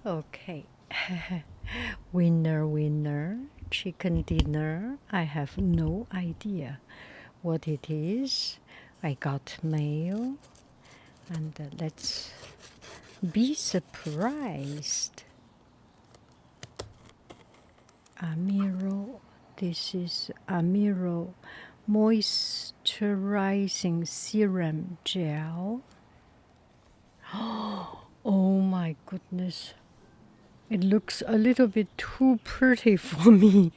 Okay. Winner, winner, chicken dinner. I have no idea what it is. I got mail, and let's be surprised. Amiro, this is Amiro moisturizing serum gel. Oh my goodness. It looks a little bit too pretty for me.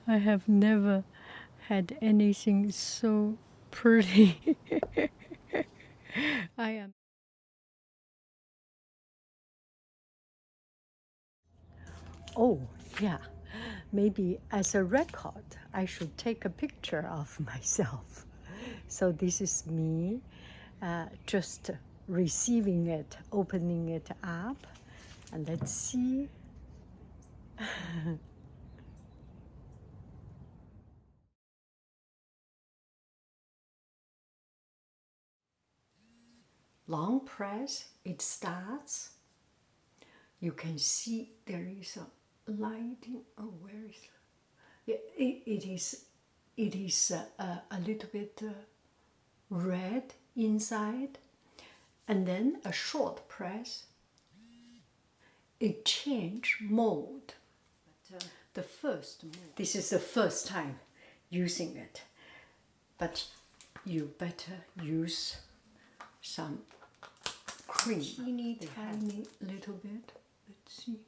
I have never had anything so pretty. I am. Oh, yeah. Maybe as a record, I should take a picture of myself. So this is me just receiving it, opening it up, and let's see. Long press, it starts. You can see there is a lighting. Oh, where is it? Yeah, it is a little bit red inside, and then a short press. It changed mode. The first mode. This is the first time using it, but you better use some cream. Teeny tiny little bit. Let's see.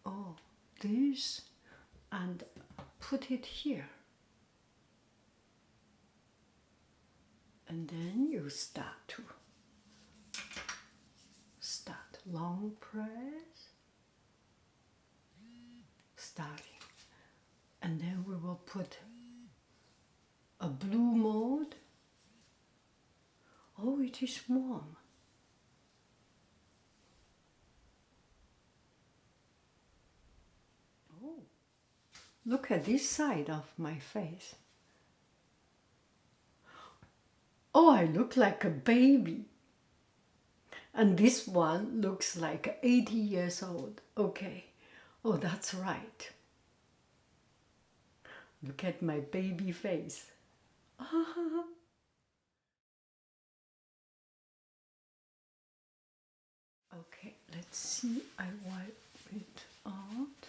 Oh, this, and put it here. And then you start long press, starting. And then we will put a blue mode. Oh, it is warm. Oh, look at this side of my face. Oh, I look like a baby. And this one looks like 80 years old. Okay. Oh, that's right. Look at my baby face. Okay, let's see. I wipe it out.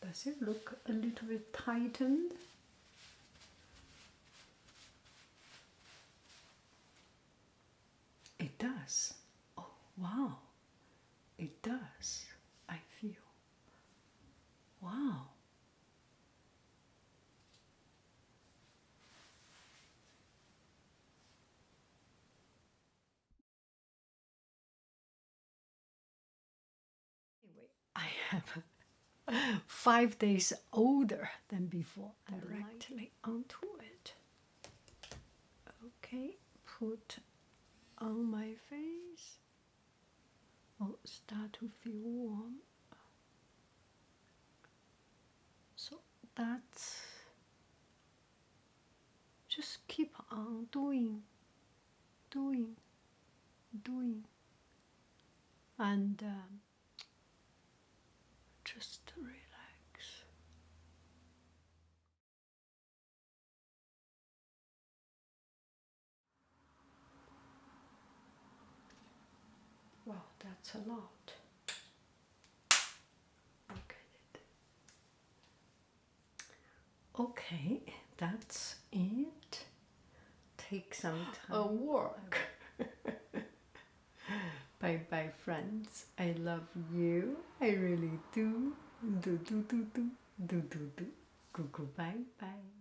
Does it look a little bit tightened? It does. Oh, wow. It does. I feel. Wow. Anyway, I have 5 days older than before. Directly onto it. Okay, put on my face. Oh, start to feel warm. So that's, just keep on doing, and just relax. Wow, that's a lot. Look at it. Okay, that's it. Take some time. Work. Bye bye, friends. I love you. I really do. Do. Go. Bye bye.